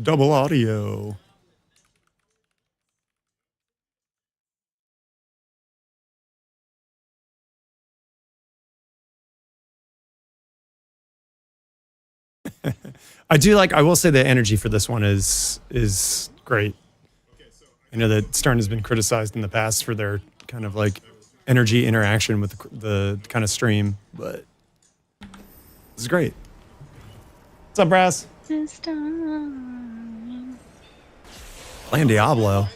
Double audio. I will say the energy for this one is great. I know that Stern has been criticized in the past for their kind of like energy interaction with the kind of stream, but this is great. What's up, Brass? Playing Diablo.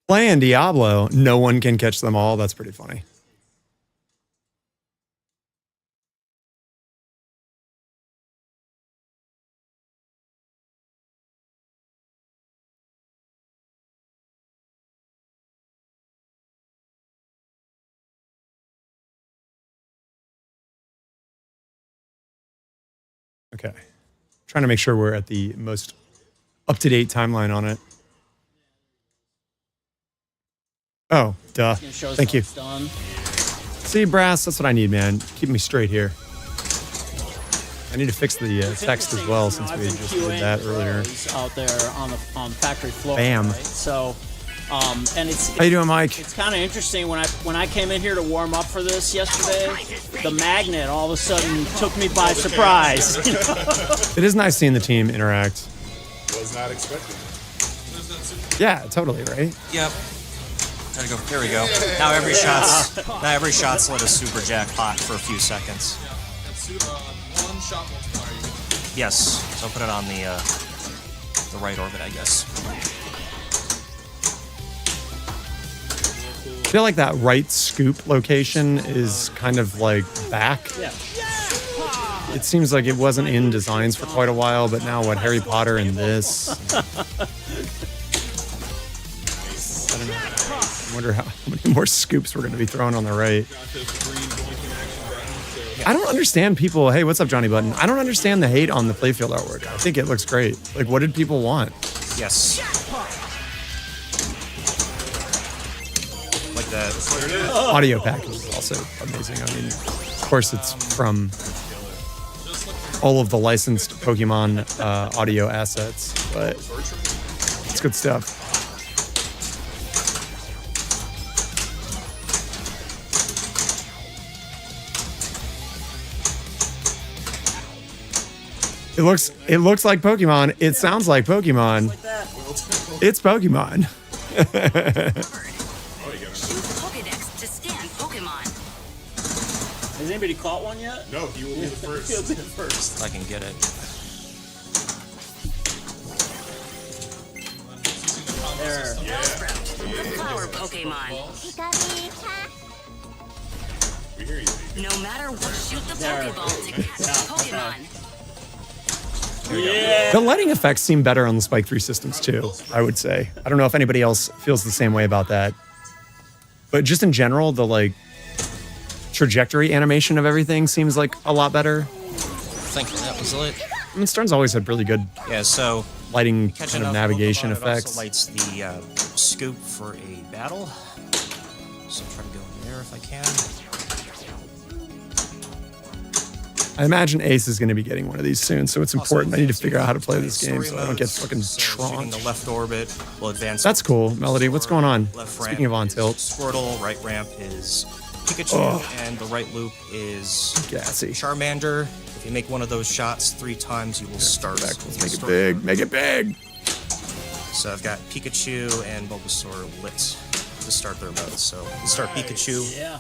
Playing Diablo. No one can catch them all. That's pretty funny. Okay. Trying to make sure we're at the most up-to-date timeline on it. Oh, duh. Thank you. See, Brass, that's what I need, man. Keep me straight here. I need to fix the text as well, since we just did that earlier. Out there on the factory floor. Bam. Right? So, and how you doing, Mike? It's kind of interesting when I came in here to warm up for this yesterday. The magnet all of a sudden took me by surprise. It is nice seeing the team interact. Was not expecting. Yeah, totally, right? Yep. There we go. There we go. Now every shot's lit a super jackpot for a few seconds. One shot multiplier. Yes. So I'll put it on the right orbit, I guess. I feel like that right scoop location is kind of like back. Yeah. It seems like it wasn't in designs for quite a while, but now what, Harry Potter and this? I don't know. I wonder how many more scoops we're going to be throwing on the right. I don't understand people. Hey, what's up, Johnny Button? I don't understand the hate on the playfield artwork. I think it looks great. Like, what did people want? Yes. Like that. Audio package is also amazing. I mean, of course, it's from all of the licensed Pokemon audio assets, but it's good stuff. It looks like Pokemon. It sounds like Pokemon. It's Pokemon. Pokédex to scan Pokemon. Has anybody caught one yet? No, you will be the first. He'll be the first. If I can get it. There. Flower Pokemon. We hear you. No matter what, shoot the Pokeball to catch the Pokemon. Yeah. The lighting effects seem better on the Spike 3 systems too, I would say. I don't know if anybody else feels the same way about that. But just in general, the like trajectory animation of everything seems like a lot better. I think that was lit. I mean, Stern's always had really good Yeah, so lighting catch kind of enough navigation Pokemon, effects. It also lights the scoop for a battle. So I'll try to go in there if I can. I imagine Ace is going to be getting one of these soon, so it's important. I need to figure out how to play this game so I don't get fucking Shooting the tronked. left orbit will advance. That's cool. Melody, what's going on? Left Speaking of ramp on is tilt. Squirtle, right ramp is Pikachu, and the right loop is Gassy. Charmander. If you make one of those shots 3 times, you will start. Let's make it big. Make it big. So I've got Pikachu and Bulbasaur lit to start their mode. So we'll start Pikachu. Yeah.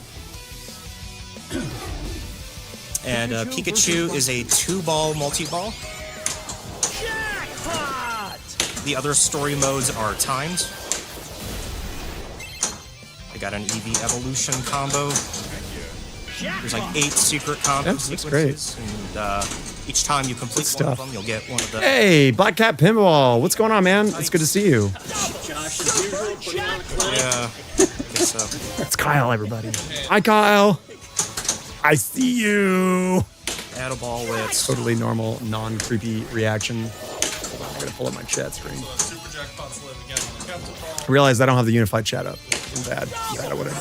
And Pikachu is a 2-ball multi-ball. The other story modes are timed. I got an EV evolution combo. There's like 8 secret combo That's great. sequences. And each time you complete one of them, you'll get one of the... Hey, Black Cat Pinball. What's going on, man? It's good to see you. Josh, as usual, putting on a clinic. Yeah, I guess so. It's Kyle, everybody. Hi, Kyle. I see you. Add a ball with... Totally normal, non-creepy reaction. Hold on, I gotta pull up my chat screen. Super jackpots live again. Captain I realized I don't have the unified chat up. I'm bad. I'm bad at what I do.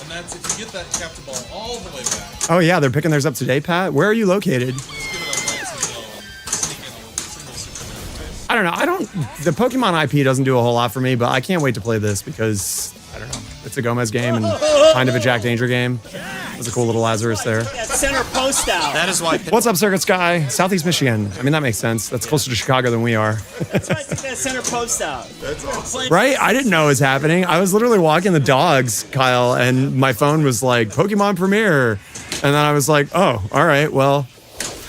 And that's if you get that captain ball all the way back. Oh yeah, they're picking theirs up today, Pat. Where are you located? Just give it a glance as well and sneak in a single super. I don't know. The Pokemon IP doesn't do a whole lot for me, but I can't wait to play this because I don't know. It's a Gomez game and kind of a Jack Danger game. There's a cool little Lazarus there. That center post out. That is why. What's up, Circuit Sky? Southeast Michigan. I mean, that makes sense. That's closer to Chicago than we are. That's why I took that center post out. That's awesome. Right? I didn't know it was happening. I was literally walking the dogs, Kyle, and my phone was like, Pokemon Premiere. And then I was like, oh, all right, well,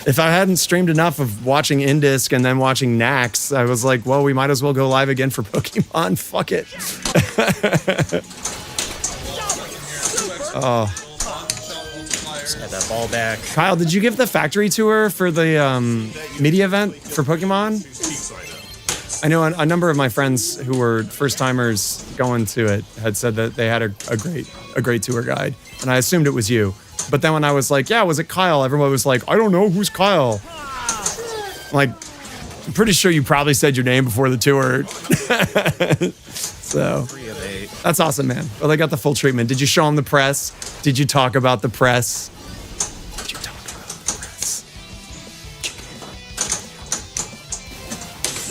if I hadn't streamed enough of watching Indisc and then watching Nax, I was like, well, we might as well go live again for Pokemon. Fuck it. Oh. Just had that ball back. Kyle, did you give the factory tour for the media event for Pokemon? I know a number of my friends who were first timers going to it had said that they had a great tour guide, and I assumed it was you. But then when I was like, yeah, was it Kyle? Everyone was like, I don't know, who's Kyle? Like, I'm pretty sure you probably said your name before the tour. So 3 of 8. that's awesome, man. Well, they got the full treatment. Did you show them the press? Did you talk about the press? Did you talk about the press?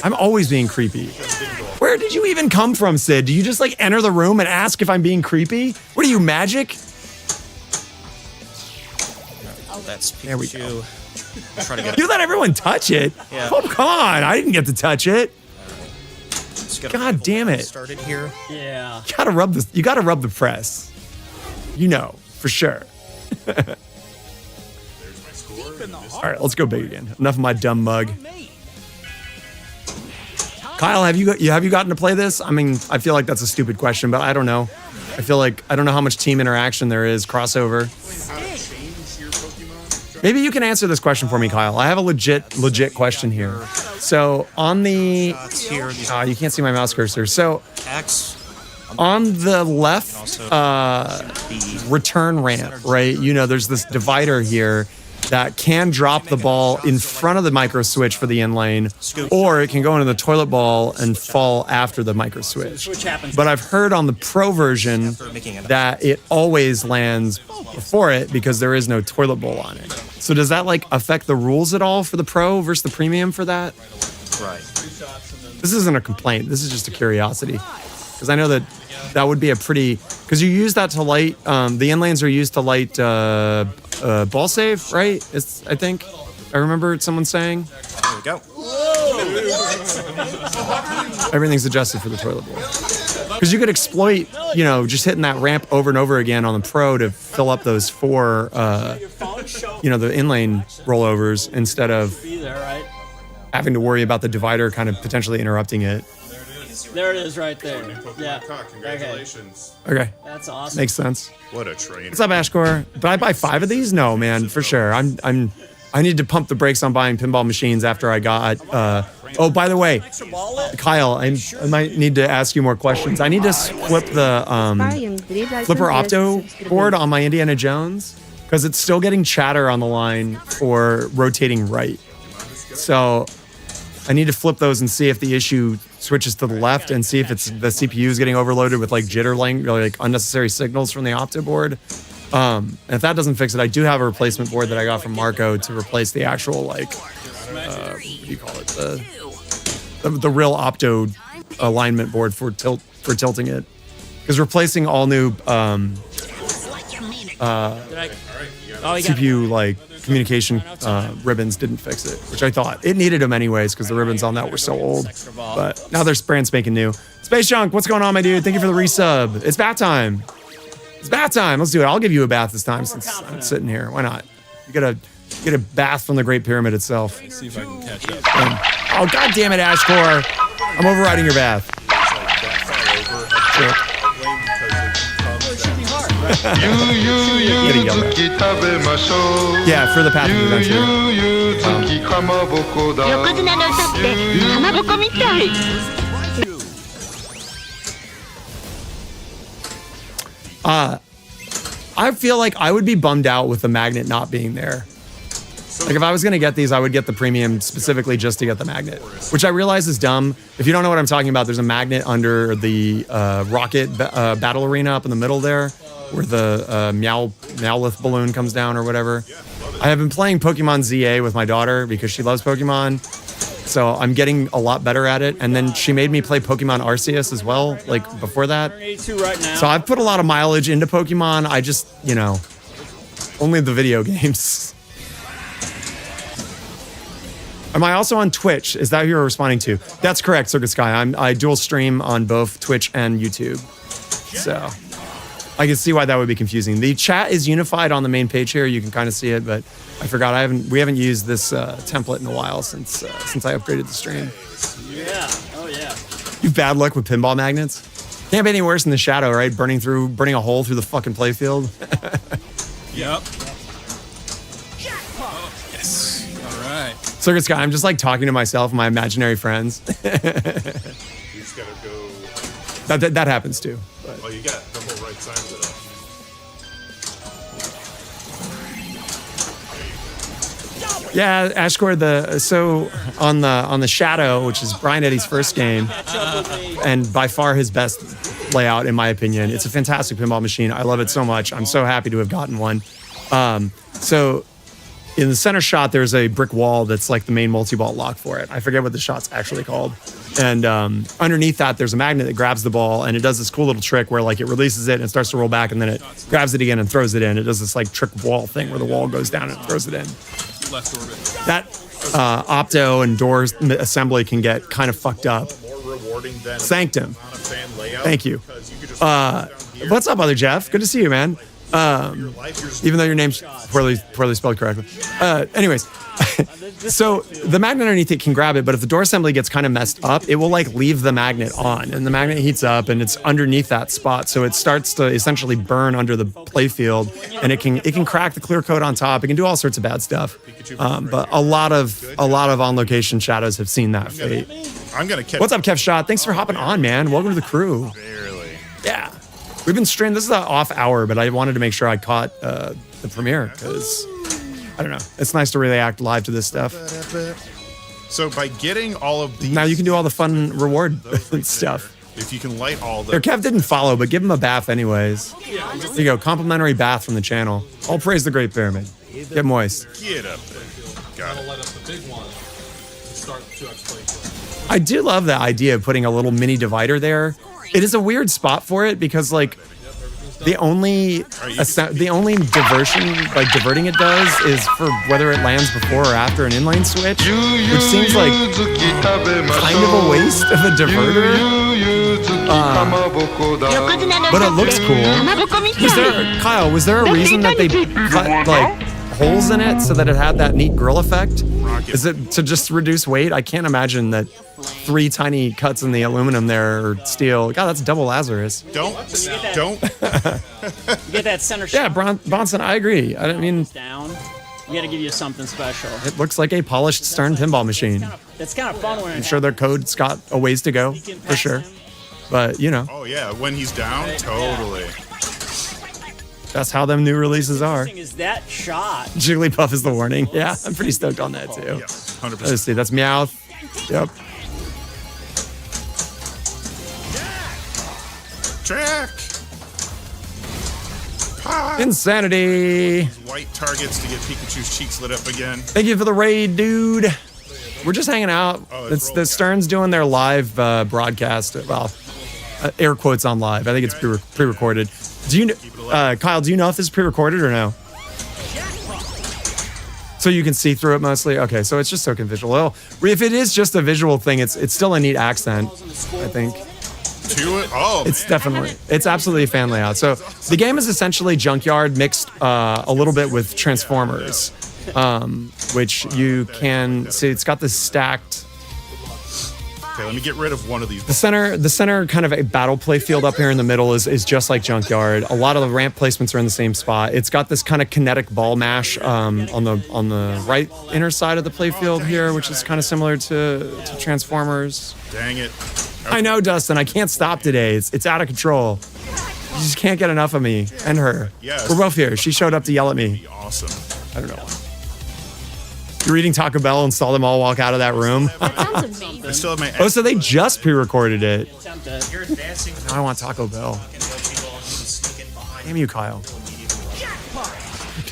I'm always being creepy. Where did you even come from, Sid? Do you just like enter the room and ask if I'm being creepy? What are you, magic? Oh, that's Pikachu. There we go. Try to get You let everyone touch it? Yeah. Oh, come on. I didn't get to touch it. Just get a God damn it. started here. Yeah. You gotta rub this. You gotta rub the press. You know, for sure. All right, let's go big again. Enough of my dumb mug. Kyle, have you gotten to play this? I mean, I feel like that's a stupid question, but I don't know. I feel like I don't know how much team interaction there is, crossover. Maybe you can answer this question for me, Kyle. I have a legit question here. So on the, Here, you can't see my mouse cursor. So X. on the left B. return ramp, right? You know, there's this divider here that can drop the ball in front of the micro switch for the in lane, or it can go into the toilet ball and fall after the micro switch. Which happens. But I've heard on the pro version that it always lands before it because there is no toilet bowl on it. So does that like affect the rules at all for the pro versus the premium for that? Right. This isn't a complaint. This is just a curiosity. Because I know that would be a pretty... Because you use that to light... the in lanes are used to light ball save, right? I think. I remember someone saying. There we go. Everything's adjusted for the toilet bowl. Because you could exploit, you know, just hitting that ramp over and over again on the pro to fill up those 4, you know, the in-lane rollovers instead of Be there, right? having to worry about the divider kind of potentially interrupting it. There it is, right there. Yeah. Congratulations. Okay, That's awesome. makes sense. What a trainer. What's up, Ashcore? Did I buy 5 of these? No, man, for sure. I need to pump the brakes on buying pinball machines after I got. Oh, by the way, Kyle, I might need to ask you more questions. I need to flip the Flipper Opto board on my Indiana Jones because it's still getting chatter on the line for rotating right. So I need to flip those and see if the issue switches to the left and see if it's the CPU is getting overloaded with like jitter, like unnecessary signals from the Opto board. And if that doesn't fix it, I do have a replacement board that I got from Marco to replace the actual like what do you call it, the real Opto alignment board for tilting it, because replacing all new CPU like communication ribbons didn't fix it, which I thought it needed them anyways because the ribbons on that were so old. But now they're brand spanking new. Space Junk, what's going on, my dude? Thank you for the resub. It's bath time. It's bath time. Let's do it. I'll give you a bath this time since I'm sitting here. Why not? You get a bath from the Great Pyramid itself. See if I can catch up. Oh, God damn it, Ashcore. I'm overriding your bath. Sure. Getting yelled at. Yeah, for the path of adventure. 横綱の歌ってかまぼこみたい I feel like I would be bummed out with the magnet not being there. Like if I was gonna get these, I would get the premium specifically just to get the magnet, which I realize is dumb. If you don't know what I'm talking about, there's a magnet under the rocket battle arena up in the middle there. where the Meowth balloon comes down or whatever. I have been playing Pokemon ZA with my daughter because she loves Pokemon. So I'm getting a lot better at it. And then she made me play Pokemon Arceus as well, like before that. 82 right now. So I've put a lot of mileage into Pokemon. I just, only the video games. Am I also on Twitch? Is that who you're responding to? That's correct, Circuit Sky. I dual stream on both Twitch and YouTube. So I can see why that would be confusing. The chat is unified on the main page here. You can kind of see it, but I forgot we haven't used this template in a while since I upgraded the stream. Yeah. Oh yeah. You have bad luck with pinball magnets. Can't be any worse than the shadow, right? Burning a hole through the fucking playfield. Yep. Oh, yes. All right. Circuit Sky, I'm just like talking to myself, my imaginary friends. You just gotta go. That happens too. But. Oh, you got the whole right side of it up. Yeah, Ashcore, so on the Shadow, which is Brian Eddy's first game, and by far his best layout in my opinion. It's a fantastic pinball machine. I love it so much. I'm so happy to have gotten one. So in the center shot, there's a brick wall that's like the main multi-ball lock for it. I forget what the shot's actually called. And underneath that, there's a magnet that grabs the ball, and it does this cool little trick where like it releases it and it starts to roll back, and then it grabs it again and throws it in. It does this like trick wall thing where the wall goes down and it throws it in. Left orbit. That opto and doors assembly can get kind of fucked up. More rewarding than Sanctum. on a fan layout. Thank you. Because you could just down here, What's up, other Jeff? Good to see you, man. your life, you're Even though your name's poorly spelled correctly. Anyways, so the magnet underneath it can grab it, but if the door assembly gets kind of messed up, it will like leave the magnet on, and the magnet heats up, and it's underneath that spot, so it starts to essentially burn under the playfield, and it can crack the clear coat on top. It can do all sorts of bad stuff. But a lot of on location shadows have seen that fate. I'm gonna catch. What's up, Kev Shot? Thanks for hopping on, man. Welcome to the crew. Barely. Yeah. We've been streaming. This is an off hour, but I wanted to make sure I caught the premiere because, I don't know, it's nice to really act live to this stuff. So by getting all of these, Now you can do all the fun reward stuff. if you can light all There, the. Kev didn't follow, but give him a bath anyways. There you go, complimentary bath from the channel. All praise the Great Pyramid. Get moist. Get up there. Got it. Light up the big one. Start 2x play. I do love the idea of putting a little mini divider there. It is a weird spot for it because like the only diverting it does is for whether it lands before or after an inline switch, which seems like kind of a waste of a diverter. But it looks cool. Kyle, was there a reason that they cut like holes in it so that it had that neat grill effect? Is it to just reduce weight? I can't imagine that 3 tiny cuts in the aluminum there or steel. God, that's double Lazarus. Don't. You get that center Yeah, shot Bronson, I agree. I mean, down. You got to give you something special. it looks like a polished Stern pinball machine. It's kind of fun when I'm sure their code's got a ways to go, for sure. But, Oh yeah, when he's down, totally. that's how them new releases are. Is that shot? Jigglypuff is the warning. Yeah, I'm pretty stoked on that, too. Yes, 100%. Let's see, that's Meowth. Yep. Track. Pie. Insanity. White targets to get Pikachu's cheeks lit up again. Thank you for the raid, dude. We're just hanging out. It's the Stern's doing their live broadcast. Well, air quotes on live. I think it's pre-recorded. Do you, Kyle? Do you know if this is pre-recorded or no? So you can see through it mostly. Okay, so it's just token visual. Well, if it is just a visual thing, it's still a neat accent. I think. To it. Oh, It's absolutely a fan layout. So the game is essentially Junkyard mixed a little bit with Transformers, which you can see. It's got this stacked. Okay, let me get rid of one of these. The center kind of a battle play field up here in the middle is just like Junkyard. A lot of the ramp placements are in the same spot. It's got this kind of kinetic ball mash on the right inner side of the play field here, which is kind of similar to Transformers. Dang it. I know, Dustin. I can't stop today. It's out of control. You just can't get enough of me and her. Yes. We're both here. She showed up to yell at me. Awesome. I don't know. You're eating Taco Bell and saw them all walk out of that room. Sounds amazing. I still have my. Oh, so they just pre-recorded it. Attempt to- You're advancing Now I want Taco Bell. and people sneaking behind Damn you, Kyle.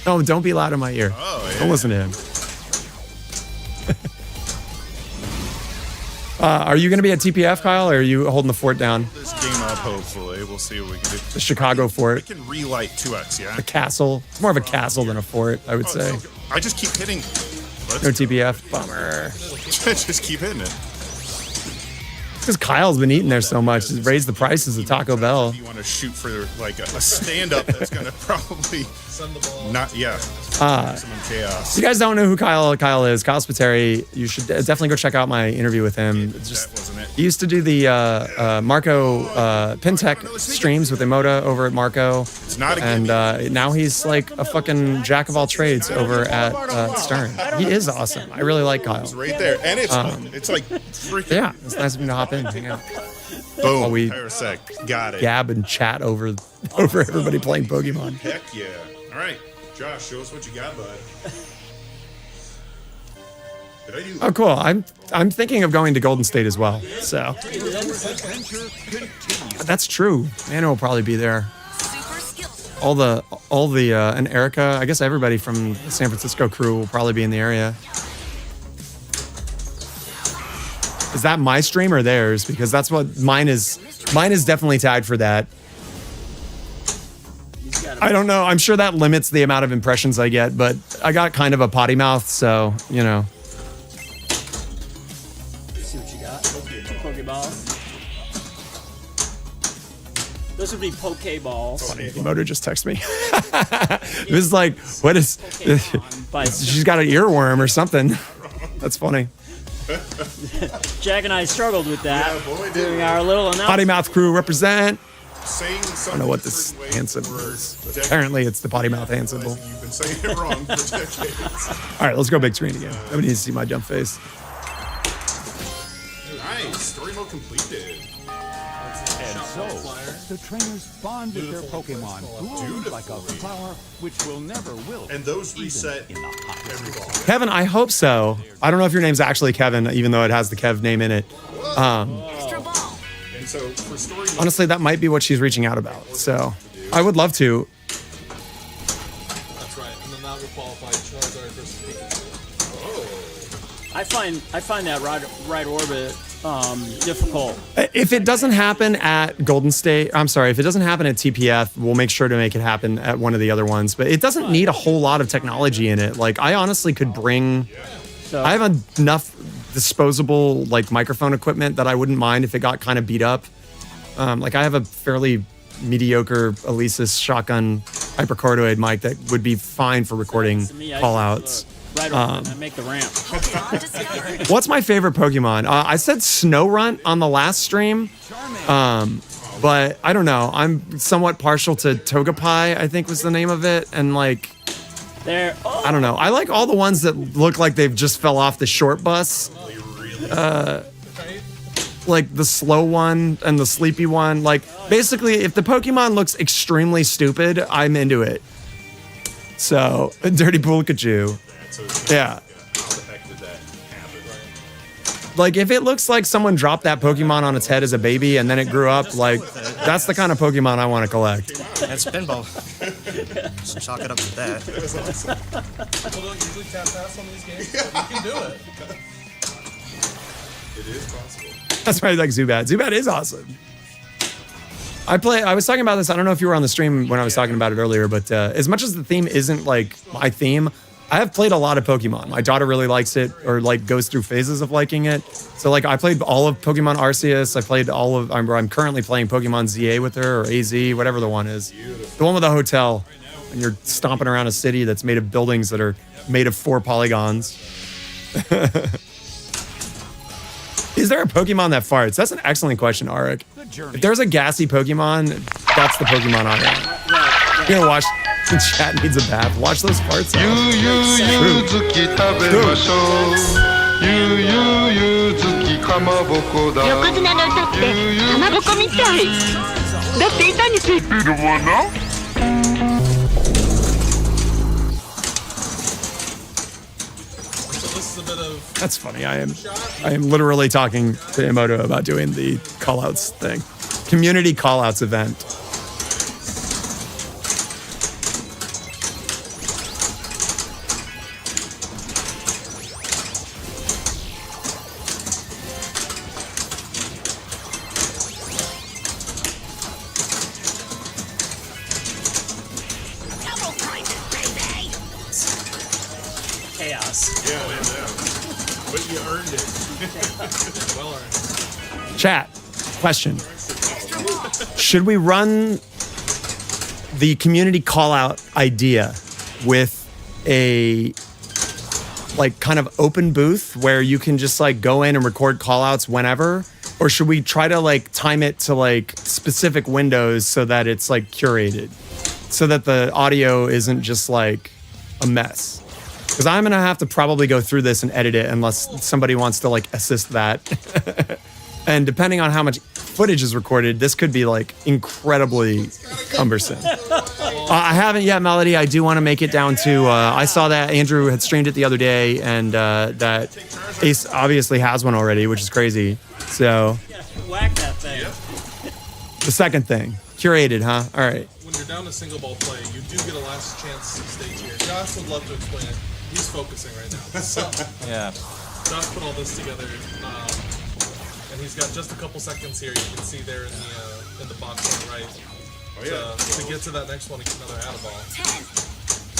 No, don't be loud in my ear. Oh, yeah. Don't listen to him. Are you going to be at TPF, Kyle, or are you holding the fort down? This game up, hopefully. We'll see what we can do. The Chicago I fort, can relight 2x, yeah? the castle. It's more of a castle than a fort, I would say. I just keep hitting. No TPF. Bummer. Just keep hitting it. Because Kyle's been eating there so much. It's raised the prices of Taco Bell. If you want to shoot for like a stand-up, that's going to probably not, yeah. Maximum chaos. If you guys don't know who Kyle is, Kyle Spiteri, you should definitely go check out my interview with him. It's That wasn't it. He used to do the Marco Pintech streams with Emoda over at Marco. It's not a And gimme. now he's like a fucking jack of all trades over at Stern. He is awesome. I really like Kyle. It's right there. And it's like freaking Yeah, it's nice of him to hop in and hang out. boom. we- Parasect. Got it. Gab and chat over everybody playing Pokemon. Heck yeah. All right. Josh, show us what you got, bud. Did I do Oh, cool. I'm thinking of going to Golden State as well. So that's true. Anna will probably be there. Super skills. All the and Erica. I guess everybody from the San Francisco crew will probably be in the area. Is that my stream or theirs? Because that's what mine is. Mine is definitely tagged for that. He's got I don't know. I'm sure that limits the amount of impressions I get, but I got kind of a potty mouth, so you know. see what you got. Pokeball. Those would be Pokeballs. Motor just texted me. It was like, what is? Pokemon. By She's got an earworm or something. That's funny. Jack and I struggled with that Yeah, boy, did during we. our little Potty announcement. mouth crew represent. saying something? I don't know what this hand symbol is. Apparently, it's the potty mouth hand symbol. You've been saying it wrong for decades. All right, let's go big screen again. Nobody needs to see my dumb face. Nice. Story mode completed. And so, the trainers bond with their Pokemon, bloomed like a flower which will never wilt. And those reset in the hottest every ball. Kevin, I hope so. I don't know if your name's actually Kevin, even though it has the Kev name in it. Extra ball. And so for story mode, Honestly, that might be what she's reaching out about. So I would love to. That's right. And then that will qualify Charizard versus Pikachu. I find that right orbit difficult. If it doesn't happen at Golden State, I'm sorry, if it doesn't happen at TPF, we'll make sure to make it happen at one of the other ones. But it doesn't need a whole lot of technology in it. Like, I honestly could bring, So I have enough disposable, like, microphone equipment that I wouldn't mind if it got kind of beat up. Like, I have a fairly mediocre Alesis shotgun hypercordoid mic that would be fine for recording to me, I call should outs. right orbit. I make the ramp. Pokemon discovered. What's my favorite Pokemon? I said Snorunt on the last stream, but I don't know. I'm somewhat partial to Togepi, I think was the name of it. And like, There. Oh, I don't know. I like all the ones that look like they've just fell off the short bus. Like the slow one and the sleepy one. Like, basically, if the Pokemon looks extremely stupid, I'm into it. So, Dirty Pikachu. Yeah. how the heck did that happen? Like, if it looks like someone dropped that Pokemon on its head as a baby and then it grew up, like, that's the kind of Pokemon I want to collect. That's pinball. Just chalk it up to that. People don't usually tap pass on these games, but you can do it. It is possible. That's why I like Zubat. Zubat is awesome. I was talking about this, I don't know if you were on the stream when I was talking about it earlier, but as much as the theme isn't, like, my theme, I have played a lot of Pokemon. My daughter really likes it, or, like, goes through phases of liking it. So, like, I played all of Pokemon Arceus. I played all of, I'm currently playing Pokemon ZA with her, or AZ, whatever the one is. The one with the hotel, and you're stomping around a city that's made of buildings that are made of 4 polygons. Is there a Pokemon that farts? That's an excellent question, Arik. If there's a gassy Pokemon, that's the Pokemon I want. You're gonna watch. The chat needs a bath. Watch those farts out. True. 横綱の歌ってかまぼこみたいだって板についてるもの So this is a bit of That's funny. I am literally talking to Emoto about doing the callouts thing. Community callouts event. Earned it. Well earned. Chat, question. Should we run the community call out idea with a like kind of open booth where you can just like go in and record call outs whenever? Or should we try to like time it to like specific windows so that it's like curated so that the audio isn't just like a mess? Because I'm going to have to probably go through this and edit it unless somebody wants to like assist that. And depending on how much footage is recorded, this could be like incredibly cumbersome. I haven't yet, Melody. I do want to make it down to, I saw that Andrew had streamed it the other day and that Ace obviously has one already, which is crazy. So Whack that thing. the second thing, curated, huh? All right. When you're down to single ball play, you do get a last chance stage here. Josh would love to explain it. He's focusing right now. So, Yeah. Josh put all this together, and he's got just a couple seconds here. You can see there in the box on the right. Oh, yeah. To get to that next one, it's another out of ball.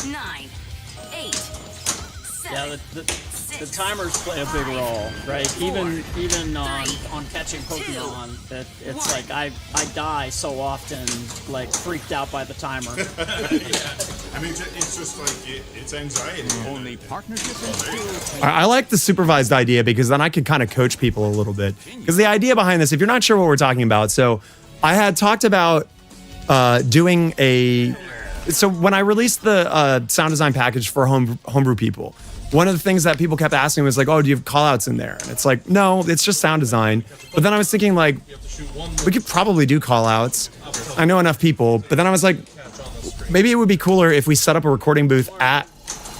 10, 9, 8, 7, Yeah, the timers play a big role, right? Even on catching Pokemon, it's like I die so often, like freaked out by the timer. I mean, it's just like, it's anxiety. Only partnership and skill. I like the supervised idea because then I could kind of coach people a little bit. Because the idea behind this, if you're not sure what we're talking about, so I had talked about doing a. So when I released the sound design package for homebrew people, one of the things that people kept asking was like, "Oh, do you have callouts in there?" And it's like, no, it's just sound design. But then I was thinking like, we could probably do callouts. I know enough people, but then I was like, maybe it would be cooler if we set up a recording booth at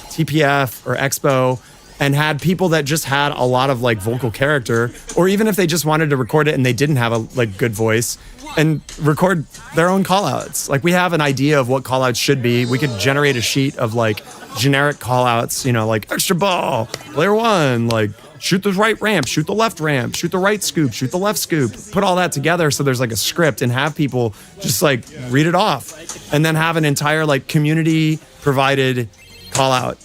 TPF or Expo and had people that just had a lot of like vocal character, or even if they just wanted to record it and they didn't have a like good voice, and record their own callouts. Like we have an idea of what callouts should be. We could generate a sheet of like generic callouts, you know, like extra ball, player one, like shoot the right ramp, shoot the left ramp, shoot the right scoop, shoot the left scoop, put all that together so there's like a script and have people just like read it off and then have an entire like community provided call out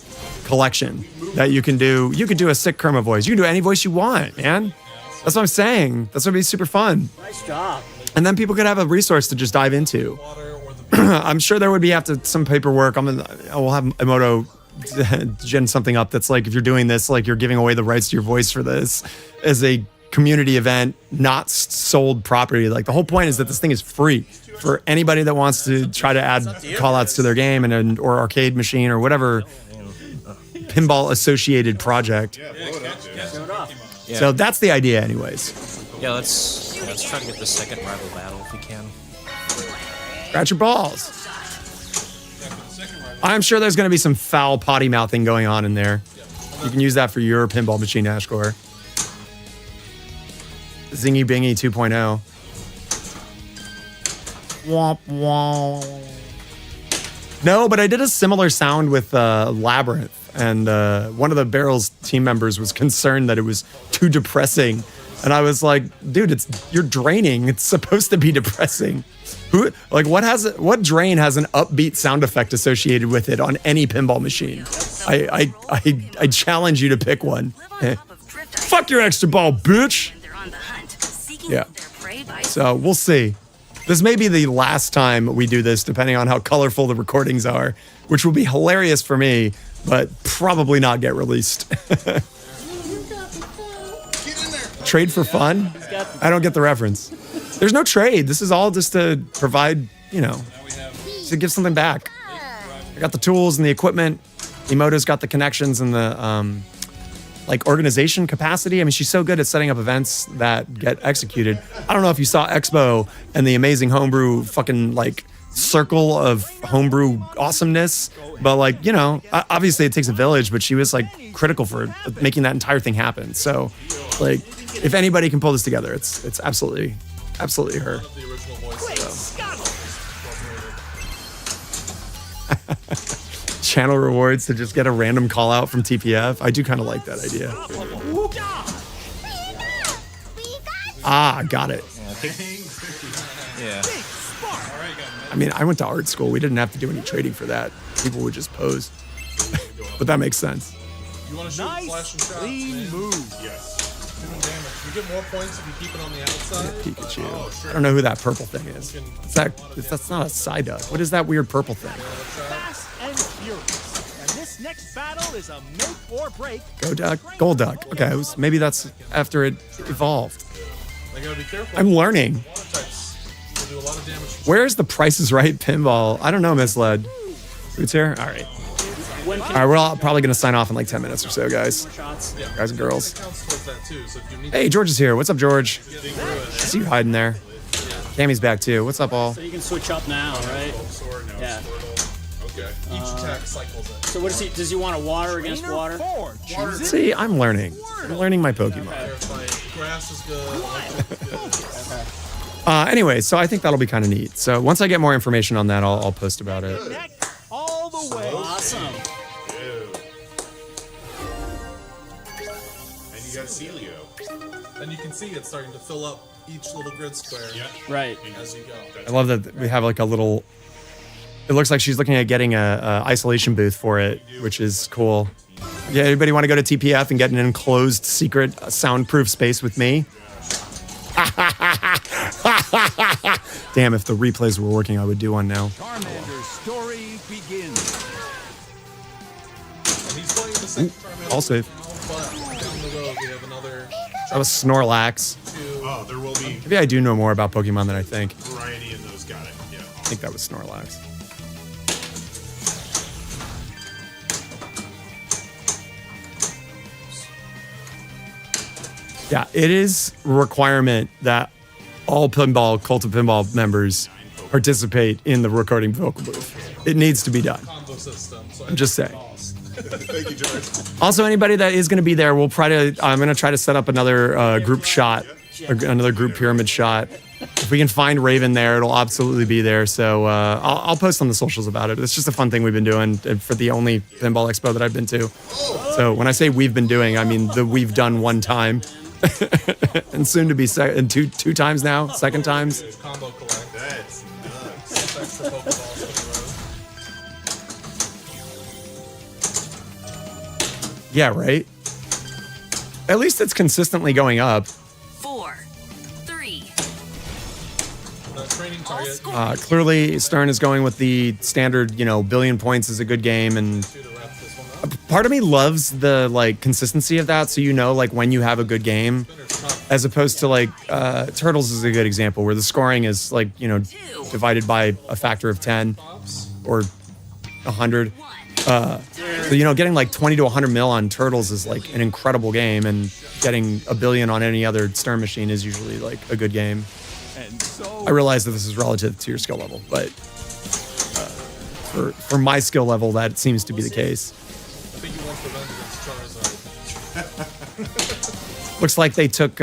collection that you can do. You could do a sick Kerma voice. You can do any voice you want, man. That's what I'm saying. That's gonna be super fun. Nice job. And then people could have a resource to just dive into. I'm sure there would be some paperwork. We'll have Emoto gen something up that's like, if you're doing this, like you're giving away the rights to your voice for this as a community event, not sold property. Like the whole point is that this thing is free for anybody that wants to try to add callouts to their game or arcade machine or whatever pinball associated project. So that's the idea anyways. Yeah, let's try to get the second rival battle if we can. Scratch your balls. I'm sure there's going to be some foul potty mouthing going on in there. You can use that for your pinball machine, Ashcore. Zingy Bingy 2.0. Womp womp. No, but I did a similar sound with Labyrinth. And one of the Barrels team members was concerned that it was too depressing. And I was like, dude, you're draining. It's supposed to be depressing. What drain has an upbeat sound effect associated with it on any pinball machine? I challenge you to pick one. Fuck your extra ball, bitch. Yeah. So we'll see. This may be the last time we do this, depending on how colorful the recordings are, which will be hilarious for me, but probably not get released. Trade for fun? I don't get the reference. There's no trade. This is all just to provide, to give something back. I got the tools and the equipment. Emoto's got the connections and the organization capacity. I mean, she's so good at setting up events that get executed. I don't know if you saw Expo and the amazing homebrew fucking circle of homebrew awesomeness, but obviously it takes a village, but she was critical for making that entire thing happen. So if anybody can pull this together, it's absolutely her. Channel rewards to just get a random call out from TPF. I do kind of like that idea. Got it. Yeah. I mean, I went to art school. We didn't have to do any trading for that. People would just pose. But that makes sense. You want to shoot Nice, flashing shots, clean man. move. Yes. Doing damage. You get more points if you keep it on the outside. Pikachu. Oh, sure. I don't know who that purple thing is. That's not a Psyduck. What is that weird purple thing? Fast and furious. And this next battle is a make or break. Go Duck, Gold Duck. Okay, maybe that's after it evolved. They gotta be careful. I'm learning. Water types will do a lot of damage. Where's the Price is Right pinball? I don't know, Misled. Who's here? All right. When All can right, we're all probably going to sign off in like 10 minutes or so, guys. shots? Guys and girls. It counts towards that too. So if you need Hey, George is here. What's up, George? to dig through it, I see you hiding there. Cammy's back too. What's up, all? So you can switch up now, right? Sword, no, Yeah. Squirtle. Okay. each attack cycles it. So what does he? Does he want to water against Trainer water? 4 chooses See, I'm learning. I'm learning my Pokemon. Like, grass is good. Electric is good. Anyway, so I think that'll be kind of neat. So once I get more information on that, I'll post about it. next all the way. Awesome. Ew. And you got Celio. And you can see it starting to fill up each little grid square Right. as you go. I love that we have like a little. It looks like she's looking at getting a isolation booth for it, which is cool. Yeah, anybody want to go to TPF and get an enclosed, secret, soundproof space with me? Damn, if the replays were working, I would do one now. Charmander's story begins. And he's playing the same Charmander I'll save. but down the road we have another That was Snorlax. two. Oh, there will be Maybe I do know more about Pokemon than I think. variety in those. Got it. Yeah. I think that was Snorlax. Yeah, it is a requirement that all pinball, Cult of Pinball members participate in the recording vocal booth. It needs to be done. Combo system. So I'm just saying. Thank you, George. Also, anybody that is going to be there, I'm going to try to set up another group shot, or another group pyramid shot. If we can find Raven there, it'll absolutely be there. So I'll post on the socials about it. It's just a fun thing we've been doing for the only pinball expo that I've been to. So when I say we've been doing, I mean we've done one time, and soon to be two times now, second times. combo collect. That's nuts. Extra Pokeballs for Yeah, right. At least it's consistently going up. 4, 3, the road. Training target. Clearly, Stern is going with the standard, billion points is a good game, and To wrap this one up. part of me loves the consistency of that. So when you have a good game, as opposed to Turtles is a good example where the scoring is divided by a factor of 10 or 100. So getting 20 to 100 mil on Turtles is an incredible game, and getting a billion on any other Stern machine is usually a good game. And so I realize that this is relative to your skill level, but for my skill level, that seems to be the case. I think you want revenge against Charizard. Looks like they took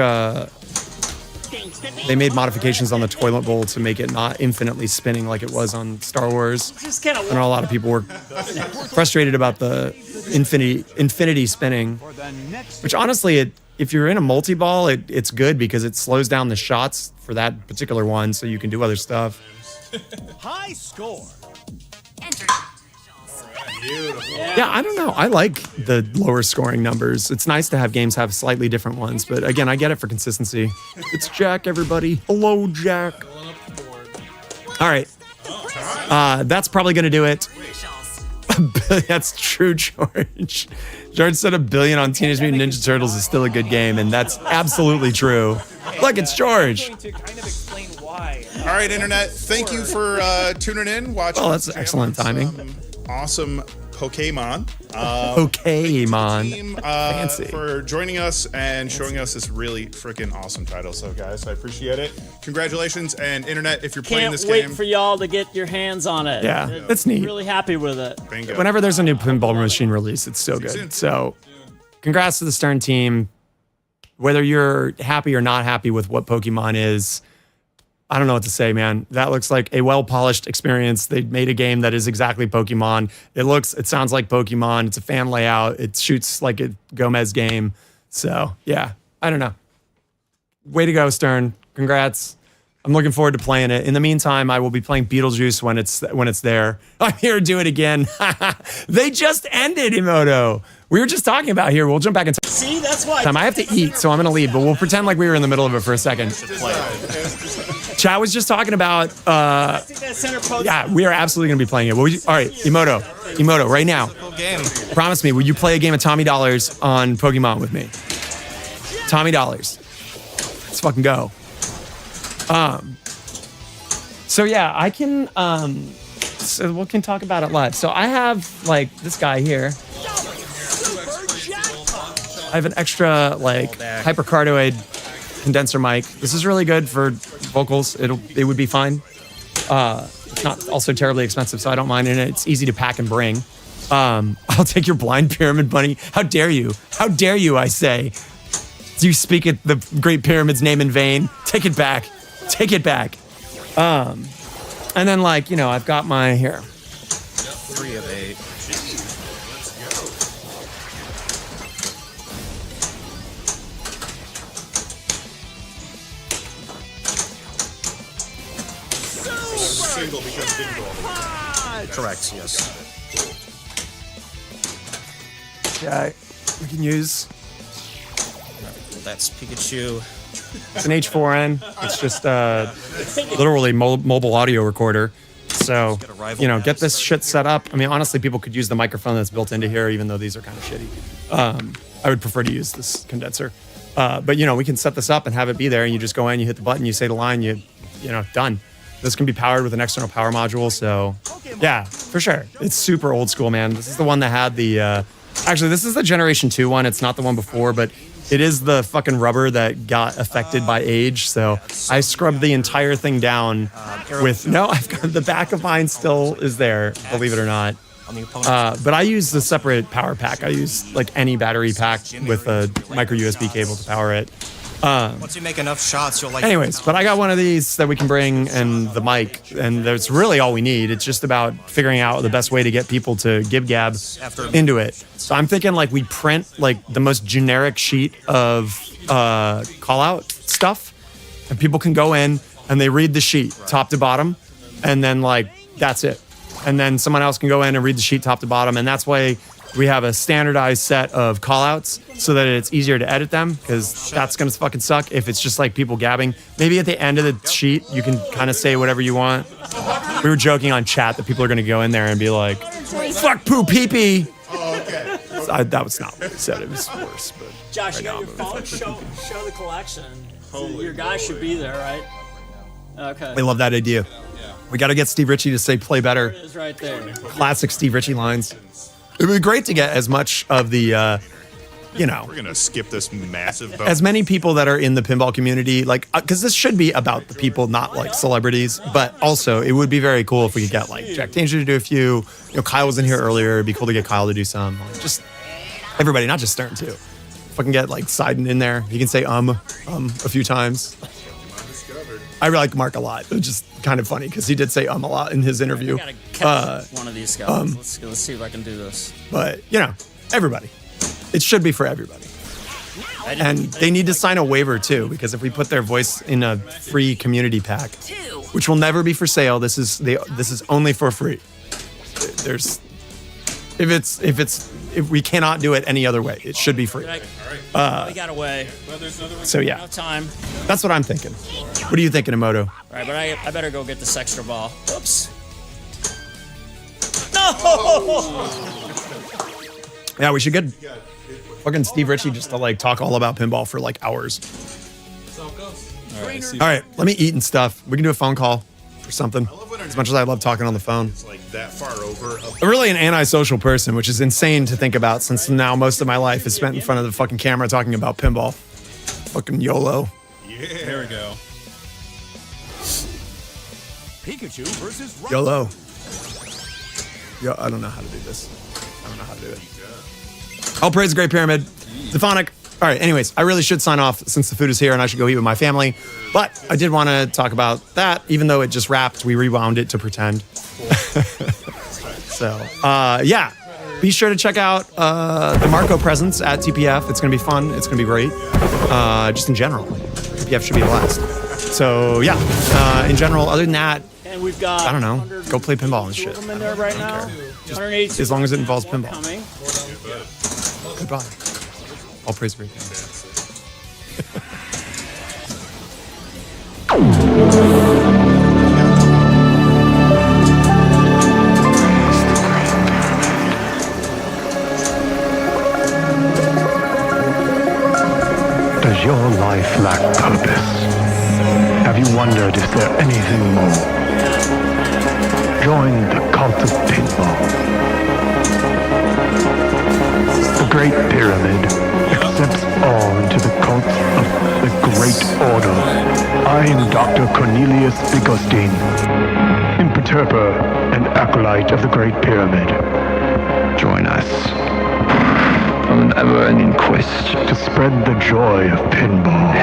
they made modifications on the toilet bowl to make it not infinitely spinning like it was on Star Wars. Just kind I of know a lot of people were frustrated about the infinity spinning, for the next which honestly, if you're in a multi-ball, it's good because it slows down the shots for that particular one, so you can do other stuff. high score. enter. Beautiful. Yeah, I don't know. I like the lower scoring numbers. It's nice to have games have slightly different ones, but again, I get it for consistency. It's Jack, everybody. Hello, Jack. Filling up the board. All right. That's probably going to do it. That's true, George. George said $1 billion on Teenage Mutant Ninja Turtles is still a good game, and that's absolutely true. Look, it's George. To kind of explain why. All right, Internet. Thank you for tuning in, watching. Oh, that's Jam excellent on timing. some Awesome Pokemon. Pokemon. Team, Fancy. for joining us and showing us this really freaking awesome title. So, guys, I appreciate it. Congratulations, and Internet, if you're playing can't this wait game. for y'all to get your hands on it. Yeah, that's neat. Really happy with it. Bingo. Whenever there's a new pinball machine release, it's so soon. good. So, congrats to the Stern team. Whether you're happy or not happy with what Pokemon is, I don't know what to say, man. That looks like a well-polished experience. They made a game that is exactly Pokemon. It sounds like Pokemon. It's a fan layout. It shoots like a Gomez game. So, yeah, I don't know. Way to go, Stern. Congrats. I'm looking forward to playing it. In the meantime, I will be playing Beetlejuice when it's there. I'm here to do it again. They just ended, Emoto. we were just talking about here. We'll jump back in See, that's why. time. I have to eat, so I'm gonna leave. But we'll pretend like we were in the middle of it for a second. Chad was just talking about. I think that center post. Yeah, we are absolutely gonna be playing it. All right, Emoto, right now. Game. Promise me, will you play a game of Tommy Dollars on Pokemon with me? Tommy Dollars. Let's fucking go. So yeah, I can. So we can talk about it live. So I have like this guy here. I have an extra like hypercardioid condenser mic. This is really good for vocals. It would be fine. It's not also terribly expensive, so I don't mind it. It's easy to pack and bring. I'll take your blind pyramid bunny. How dare you? How dare you, I say. Do you speak at the Great Pyramid's name in vain? Take it back. Take it back. And then like, you know, I've got my here. 3 of 8. Single because bingo. Correct, yes. Yeah, we can use. That's Pikachu. It's an H4n. It's just literally mobile audio recorder. So, you know, get this shit set up. I mean, honestly, people could use the microphone that's built into here, even though these are kind of shitty. I would prefer to use this condenser. But, you know, we can set this up and have it be there. And you just go in, you hit the button, you say the line, you know, done. This can be powered with an external power module. So, yeah, for sure. It's super old school, man. This is the one that had the... actually, this is the Generation 2 one. It's not the one before, but... It is the fucking rubber that got affected by age, so I scrubbed the entire thing down with... No, I've got the back of mine still is there, believe it or not. But I use the separate power pack. I use like any battery pack with a micro USB cable to power it. Once you make enough shots, you'll like... Anyways, but I got one of these that we can bring and the mic, and that's really all we need. It's just about figuring out the best way to get people to gib-gab into it. So I'm thinking like we print like the most generic sheet of call-out stuff, and people can go in and they read the sheet top to bottom, and then like that's it. And then someone else can go in and read the sheet top to bottom, and that's why we have a standardized set of call-outs so that it's easier to edit them, because that's gonna fucking suck if it's just like people gabbing. Maybe at the end of the sheet, you can kind of say whatever you want. We were joking on chat that people are gonna go in there and be like, fuck poo pee pee. Oh, okay. That was not what we said, it was worse. But Josh, you got your phone? Show the collection. Your guy should be there, right? Okay. I love that idea. We gotta get Steve Ritchie to say play better. It is right there. Classic Steve Ritchie lines. It would be great to get as much of the, you know, We're gonna skip this massive boat. as many people that are in the pinball community, like, because this should be about the people, not like celebrities. But also, it would be very cool if we could get like Jack Danger to do a few. You know, Kyle was in here earlier. It'd be cool to get Kyle to do some. Like, just everybody, not just Stern too. If I can get like Seiden in there, he can say a few times. I really like Mark a lot. It's just kind of funny because he did say a lot in his interview. I gotta catch one of these guys. Let's see if I can do this. But, you know, everybody. It should be for everybody. And they need to sign a waiver too, because if we put their voice in a free community pack, which will never be for sale, this is only for free. There's if we cannot do it any other way, it should be free. We got away. So yeah, No time. that's what I'm thinking. What are you thinking, Emoto? All right, but I better go get this extra ball. Oops. No! Yeah, we should get fucking Steve Ritchie just to like talk all about pinball for like hours. All right, let me eat and stuff. We can do a phone call or something. As much as I love talking on the phone. It's like that far over. I'm really an antisocial person, which is insane to think about since now most of my life is spent in front of the fucking camera talking about pinball. Fucking YOLO. Yeah. There we go. Pikachu versus Rocket. YOLO. Yo, I don't know how to do this. I don't know how to do it. All praise the Great Pyramid. Stephonic. All right, anyways, I really should sign off since the food is here and I should go eat with my family. But I did want to talk about that. Even though it just wrapped, we rewound it to pretend. So, yeah. Be sure to check out the Marco presents at TPF. It's going to be fun. It's going to be great. Just in general. TPF should be a blast. So, yeah. In general, other than that, And we've got, I don't know, go play pinball and shit. in there right now. 180. As long as it involves pinball. Coming. Goodbye. All praise for everything. Does your life lack purpose? Have you wondered if there's anything more? Join the cult of pinball. The Great Pyramid accepts all into the cult of the Great Order. I am Dr. Cornelius Bigostin, imperturber and acolyte of the Great Pyramid. Join us on an ever-ending quest to spread the joy of pinball.